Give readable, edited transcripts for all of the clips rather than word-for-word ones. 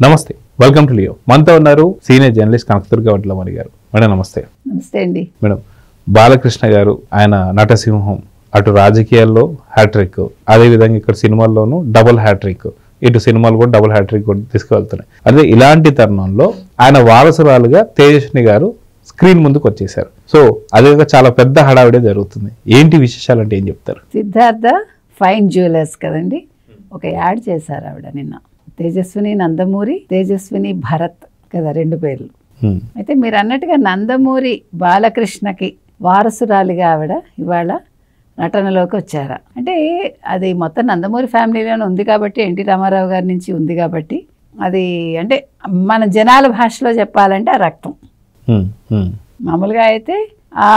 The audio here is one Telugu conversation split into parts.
నమస్తే, వెల్కమ్ టు లియో. మనతో ఉన్నారు సీనియర్ జర్నలిస్ట్ కనకదుర్గ వడ్లమణి గారు. మేడం నమస్తే. నమస్తే అండి. మేడం, బాలకృష్ణ గారు ఆయన నటసింహం, అటు రాజకీయాల్లో హ్యాట్రిక్, అదేవిధంగా ఇక్కడ సినిమాల్లోనూ డబుల్ హ్యాట్రిక్, ఇటు సినిమాలు కూడా డబుల్ హ్యాట్రిక్ కూడా తీసుకువెళ్తున్నాయి. అదే ఇలాంటి తరుణంలో ఆయన వారసురాలుగా తేజస్విని గారు స్క్రీన్ ముందుకు వచ్చేసారు. సో అదే చాలా పెద్ద హడావిడే జరుగుతుంది. ఏంటి విశేషాలు అంటే ఏం చెప్తారు? సిద్ధార్థ ఫైన్ జ్యువెలర్స్ కదండి, ఒక యాడ్ చేశారు ఆవిడ నిన్న. తేజస్విని నందమూరి, తేజస్విని భరత్ కదా, రెండు పేర్లు. అయితే మీరు అన్నట్టుగా నందమూరి బాలకృష్ణకి వారసురాలిగా ఆవిడ ఇవాళ నటనలోకి వచ్చారా అంటే అది మొత్తం నందమూరి ఫ్యామిలీలోనే ఉంది కాబట్టి, ఎన్టీ రామారావు గారి నుంచి ఉంది కాబట్టి, అది అంటే మన జనాల భాషలో చెప్పాలంటే ఆ రక్తం. మామూలుగా అయితే ఆ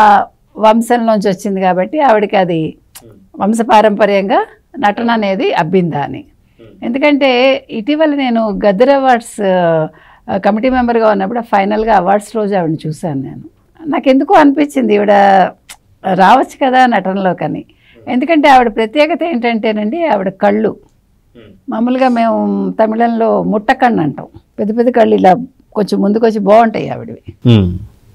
వంశంలోంచి వచ్చింది కాబట్టి ఆవిడకి అది వంశపారంపర్యంగా నటన అనేది అబ్బిందా అని. ఎందుకంటే ఇటీవల నేను గద్దర్ అవార్డ్స్ కమిటీ మెంబర్గా ఉన్నప్పుడు ఫైనల్గా అవార్డ్స్ రోజు ఆవిడని చూశాను. నాకు ఎందుకో అనిపించింది ఈవిడ రావచ్చు కదా నటనలోకని. ఎందుకంటే ఆవిడ ప్రత్యేకత ఏంటంటేనండి, ఆవిడ కళ్ళు మామూలుగా మేము తమిళంలో ముట్టకన్ను అంటాం, పెద్ద పెద్ద కళ్ళు ఇలా కొంచెం ముందుకొచ్చి బాగుంటాయి ఆవిడవి.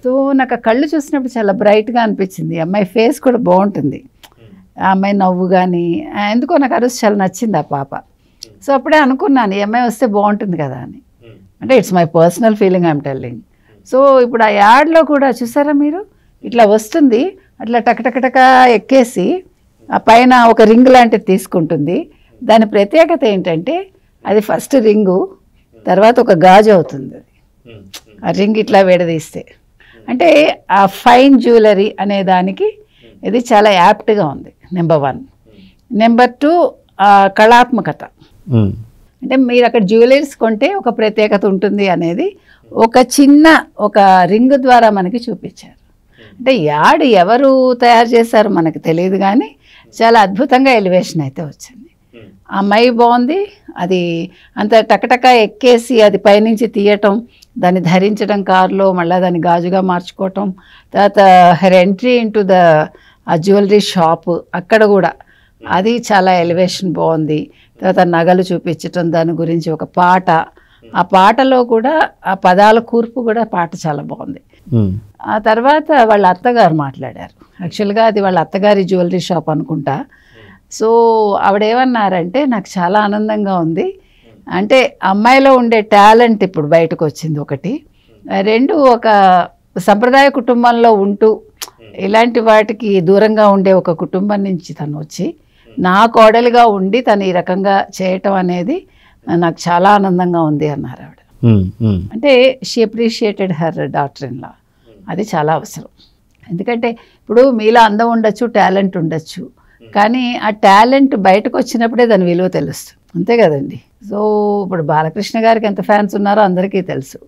సో నాకు ఆ కళ్ళు చూసినప్పుడు చాలా బ్రైట్గా అనిపించింది. అమ్మాయి ఫేస్ కూడా బాగుంటుంది, ఆ అమ్మాయి నవ్వు కానీ ఎందుకో నాకు అరుసు చాలా నచ్చింది ఆ పాప. సో అప్పుడే అనుకున్నాను ఈ అమ్మాయి వస్తే బాగుంటుంది కదా అని. అంటే it's my personal feeling, I'm telling. So ఇప్పుడు ఆ యాడ్లో కూడా చూసారా మీరు, ఇట్లా వస్తుంది, అట్లా టకటకటక ఎక్కేసి ఆ పైన ఒక రింగ్ లాంటిది తీసుకుంటుంది. దాని ప్రత్యేకత ఏంటంటే అది ఫస్ట్ రింగు, తర్వాత ఒక గాజు అవుతుంది. అది ఆ రింగ్ ఇట్లా విడదీస్తే అంటే ఆ ఫైన్ జ్యువెలరీ అనే దానికి ఇది చాలా యాప్ట్గా ఉంది. నెంబర్ 1. నెంబర్ 2 కళాత్మకత. అంటే మీరు అక్కడ జ్యువెలరీస్ కొంటే ఒక ప్రత్యేకత ఉంటుంది అనేది ఒక చిన్న ఒక రింగ్ ద్వారా మనకి చూపించారు. అంటే యాడ్ ఎవరు తయారు చేశారో మనకు తెలియదు కానీ చాలా అద్భుతంగా ఎలివేషన్ అయితే వచ్చింది. ఆ అమ్మాయి బాగుంది, అది అంత టకటక ఎక్కేసి అది పైనుంచి తీయటం, దాన్ని ధరించడం కారులో, మళ్ళీ దాన్ని గాజుగా మార్చుకోవటం, తర్వాత హెర్ ఎంట్రీ ఇంటూ ద ఆ జ్యువెలరీ షాప్ అక్కడ కూడా అది చాలా ఎలివేషన్ బాగుంది. తర్వాత నగలు చూపించటం, దాని గురించి ఒక పాట, ఆ పాటలో కూడా ఆ పదాల కూర్పు కూడా పాట చాలా బాగుంది. ఆ తర్వాత వాళ్ళ అత్తగారు మాట్లాడారు. యాక్చువల్గా అది వాళ్ళ అత్తగారి జ్యువెలరీ షాప్ అనుకుంటా. సో ఆవిడేమన్నారంటే నాకు చాలా ఆనందంగా ఉంది, అంటే అమ్మాయిలో ఉండే టాలెంట్ ఇప్పుడు బయటకు వచ్చింది ఒకటి, 2 ఒక సంప్రదాయ కుటుంబంలో ఉంటూ ఇలాంటి వాటికి దూరంగా ఉండే ఒక కుటుంబం నుంచి తను వచ్చి నా కోడలుగా ఉండి తను ఈ రకంగా చేయటం అనేది నాకు చాలా ఆనందంగా ఉంది అన్నారు ఆవిడ. అంటే she appreciated her daughter in law. అది చాలా అవసరం. ఎందుకంటే ఇప్పుడు మీలో అందం ఉండొచ్చు, టాలెంట్ ఉండొచ్చు, కానీ ఆ టాలెంట్ బయటకు వచ్చినప్పుడే దాని విలువ తెలుస్తుంది, అంతే కదండి. సో ఇప్పుడు బాలకృష్ణ గారికి ఎంత ఫ్యాన్స్ ఉన్నారో అందరికీ తెలుసు.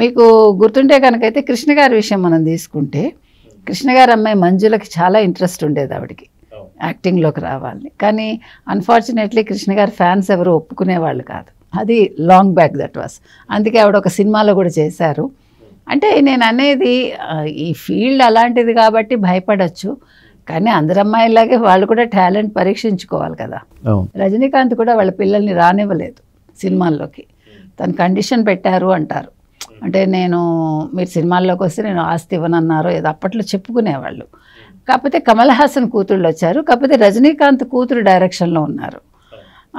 మీకు గుర్తుంటే కనుకైతే కృష్ణ గారి విషయం మనం తీసుకుంటే, కృష్ణ గారి అమ్మాయి మంజులకి చాలా ఇంట్రెస్ట్ ఉండేది ఆవిడకి యాక్టింగ్లోకి రావాలని. కానీ అన్ఫార్చునేట్లీ కృష్ణ గారి ఫ్యాన్స్ ఎవరు ఒప్పుకునేవాళ్ళు కాదు. అది లాంగ్ బ్యాక్ దట్ వాస్. అందుకే ఆవిడ ఒక సినిమాలో కూడా చేశారు. అంటే నేను అనేది ఈ ఫీల్డ్ అలాంటిది కాబట్టి భయపడచ్చు, కానీ అందరు అమ్మాయిలాగే వాళ్ళు కూడా టాలెంట్ పరీక్షించుకోవాలి కదా. రజనీకాంత్ కూడా వాళ్ళ పిల్లల్ని రానివ్వలేదు సినిమాల్లోకి, తను కండిషన్ పెట్టారు అంటారు. అంటే మీరు సినిమాల్లోకి వస్తే నేను ఆస్తి ఇవ్వనన్నారో ఏదో అప్పట్లో చెప్పుకునేవాళ్ళు. కాకపోతే కమల్ హాసన్ కూతుళ్ళు వచ్చారు, కాకపోతే రజనీకాంత్ కూతురు డైరెక్షన్లో ఉన్నారు.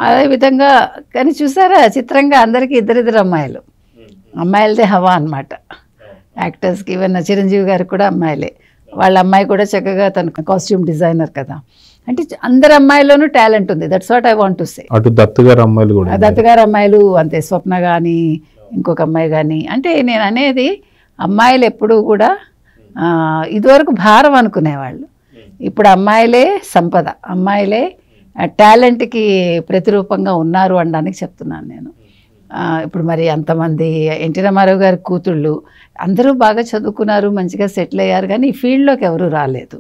అదేవిధంగా కానీ చూసారా చిత్రంగా అందరికీ ఇద్దరిద్దరు అమ్మాయిలదే హవా అనమాట యాక్టర్స్కి. ఈవెన్ చిరంజీవి గారికి కూడా అమ్మాయిలే. వాళ్ళ అమ్మాయి కూడా చక్కగా తన కాస్ట్యూమ్ డిజైనర్ కదా. అంటే అందరు అమ్మాయిలోనూ టాలెంట్ ఉంది. That's what I want to say. దత్తుగారు అమ్మాయిలు అంతే, స్వప్న కానీ ఇంకొక అమ్మాయి కానీ. అంటే నేను అనేది అమ్మాయిలు ఎప్పుడూ కూడా ఇదివరకు భారం అనుకునేవాళ్ళు, ఇప్పుడు అమ్మాయిలే సంపద, అమ్మాయిలే టాలెంట్కి ప్రతిరూపంగా ఉన్నారు అనడానికి చెప్తున్నాను నేను. ఇప్పుడు మరి అంతమంది ఎన్టీ రామారావు గారి కూతుళ్ళు అందరూ బాగా చదువుకున్నారు, మంచిగా సెటిల్ అయ్యారు, కానీ ఈ ఫీల్డ్లోకి ఎవరు రాలేదు.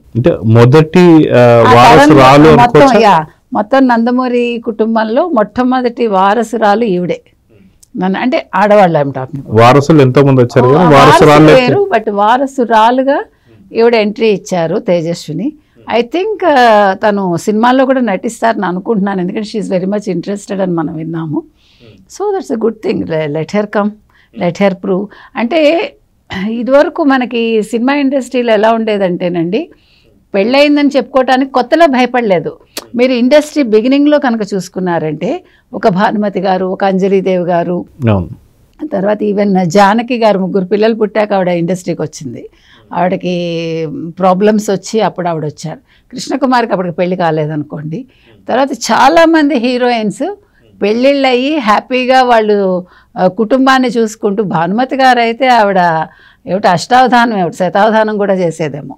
మొత్తం నందమూరి కుటుంబంలో మొట్టమొదటి వారసురాలు ఈవిడే. అంటే ఆడవాళ్ళు వారసులు ఎంతో మంది వచ్చారు, బట్ వారసురాలుగా ఈవిడ ఎంట్రీ ఇచ్చారు తేజస్విని. ఐ థింక్ తను సినిమాల్లో కూడా నటిస్తారని అనుకుంటున్నాను, ఎందుకంటే షీఈస్ వెరీ మచ్ ఇంట్రెస్టెడ్ అని మనం విన్నాము. So that's a good thing. Let her come, let her prove. అంటే ఇదివరకు మనకి సినిమా ఇండస్ట్రీలో ఎలా ఉండేదంటేనండి, పెళ్ళయిందని చెప్పుకోవటానికి కొత్తలో భయపడలేదు. మీరు ఇండస్ట్రీ బిగినింగ్లో కనుక చూసుకున్నారంటే ఒక భానుమతి గారు, ఒక అంజలీదేవి గారు, తర్వాత ఈవెన్ జానకి గారు, 3 పిల్లలు పుట్టాక ఆవిడ ఇండస్ట్రీకి వచ్చింది. ఆవిడకి ప్రాబ్లమ్స్ వచ్చి అప్పుడు ఆవిడ వచ్చారు. కృష్ణకుమార్కి అప్పటికి పెళ్లి కాలేదనుకోండి. తర్వాత చాలామంది హీరోయిన్స్ పెళ్ళిళ్ళు అయ్యి హ్యాపీగా వాళ్ళు కుటుంబాన్ని చూసుకుంటూ, భానుమతి గారు అయితే ఆవిడ ఏమిటి అష్టావధానం, ఏమిటి శతావధానం కూడా చేసేదేమో.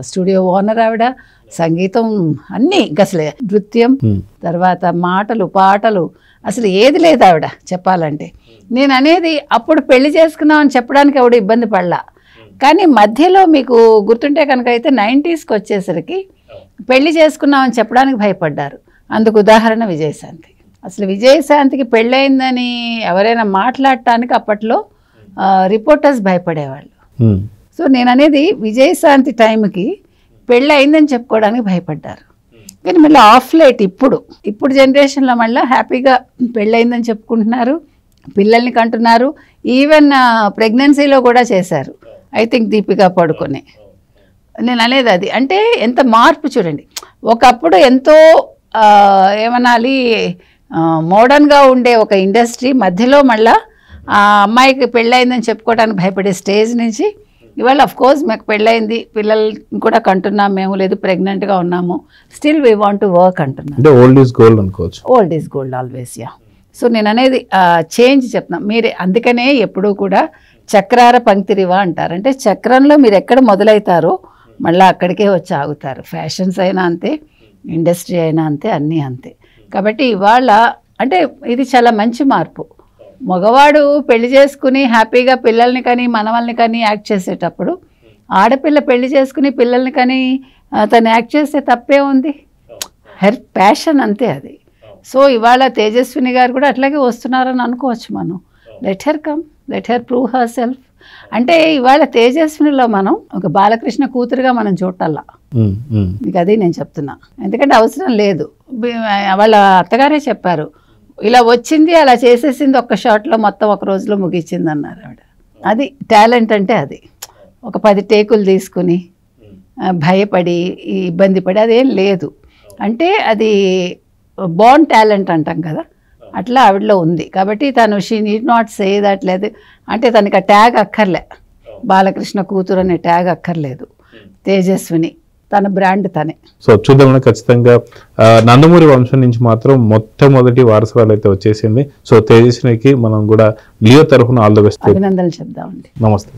స్టూడియో ఓనర్ ఆవిడ, సంగీతం అన్నీ, అసలు నృత్యం, తర్వాత మాటలు, పాటలు, అసలు ఏది లేదు ఆవిడ చెప్పాలంటే. నేను అనేది అప్పుడు పెళ్లి చేసుకున్నామని చెప్పడానికి ఆవిడ ఇబ్బంది పడలా. కానీ మధ్యలో మీకు గుర్తుంటే కనుక అయితే 90స్కి వచ్చేసరికి పెళ్లి చేసుకున్నామని చెప్పడానికి భయపడ్డారు. అందుకు ఉదాహరణ విజయశాంతి. అసలు విజయశాంతికి పెళ్ళయిందని ఎవరైనా మాట్లాడటానికి అప్పట్లో రిపోర్టర్స్ భయపడేవాళ్ళు. సో నేను అనేది విజయశాంతి టైంకి పెళ్ళి అయిందని చెప్పుకోవడానికి భయపడ్డారు. కానీ మళ్ళీ ఆఫ్ లైట్ ఇప్పుడు జనరేషన్లో మళ్ళీ హ్యాపీగా పెళ్ళయిందని చెప్పుకుంటున్నారు, పిల్లల్ని కంటున్నారు. ఈవెన్ ప్రెగ్నెన్సీలో కూడా చేశారు. ఐ థింక్ దీపికా పడుకొని. నేను అనేది అది అంటే ఎంత మార్పు చూడండి. ఒకప్పుడు ఎంతో ఏమనాలి మోడర్న్గా ఉండే ఒక ఇండస్ట్రీ మధ్యలో మళ్ళీ ఆ అమ్మాయికి పెళ్ళయిందని చెప్పుకోవడానికి భయపడే స్టేజ్ నుంచి ఇవాళ కోర్స్ మాకు పెళ్ళయింది, పిల్లల్ని కూడా కంటున్నాం మేము, లేదు ప్రెగ్నెంట్గా ఉన్నాము, still we want to work అంటున్నాం. ఓల్డ్ ఈజ్ గోల్డ్ అనుకోవచ్చు. Old is gold always. Yeah. So నేను అనేది చేంజ్ చెప్తున్నా. మీరే అందుకనే ఎప్పుడూ కూడా చక్రార పంక్తిరివా అంటారు. అంటే చక్రంలో మీరు ఎక్కడ మొదలవుతారో మళ్ళీ అక్కడికే వచ్చి ఆగుతారు. ఫ్యాషన్స్ అయినా అంతే, ఇండస్ట్రీ అయినా అంతే, అన్నీ అంతే. కాబట్టి ఇవాళ అంటే ఇది చాలా మంచి మార్పు. మగవాడు పెళ్లి చేసుకుని హ్యాపీగా పిల్లల్ని కానీ మనవల్ని కానీ యాక్ట్ చేసేటప్పుడు, ఆడపిల్ల పెళ్లి చేసుకుని పిల్లల్ని కానీ తను యాక్ట్ చేస్తే తప్పే ఉంది. హెర్ ప్యాషన్ అంతే అది. సో ఇవాళ తేజస్విని గారు కూడా అట్లాగే వస్తున్నారని అనుకోవచ్చు మనం. Let her come, let her prove herself. అంటే ఇవాళ తేజస్వినిలో మనం ఒక బాలకృష్ణ కూతురుగా మనం చూడాలా. మీకు అది నేను చెప్తున్నా. ఎందుకంటే అవసరం లేదు. వాళ్ళ అత్తగారే చెప్పారు, ఇలా వచ్చింది అలా చేసేసింది, ఒక్క షాట్లో మొత్తం ఒక రోజులో ముగిచ్చింది అన్నారు ఆవిడ. అది టాలెంట్ అంటే అది. ఒక 10 టేకులు తీసుకుని భయపడి ఇబ్బంది పడి అదేం లేదు. అంటే అది బోర్న్ టాలెంట్ అంటాం కదా, అట్లా ఆవిడలో ఉంది. కాబట్టి తను she need not say that. లేదు అంటే తనకి ఆ ట్యాగ్ అక్కర్లే, బాలకృష్ణ కూతురు అనే ట్యాగ్ అక్కర్లేదు. తేజస్విని తన బ్రాండ్ తనే. సో చూద్దాం ఖచ్చితంగా. నందమూరి వంశం నుంచి మాత్రం మొట్టమొదటి వారసురాలు అయితే వచ్చేసింది. సో తేజస్వినికి మనం కూడా లియో తరఫున ఆల్ ద బెస్ట్ అభినందనలు చెప్దామండి. నమస్తే.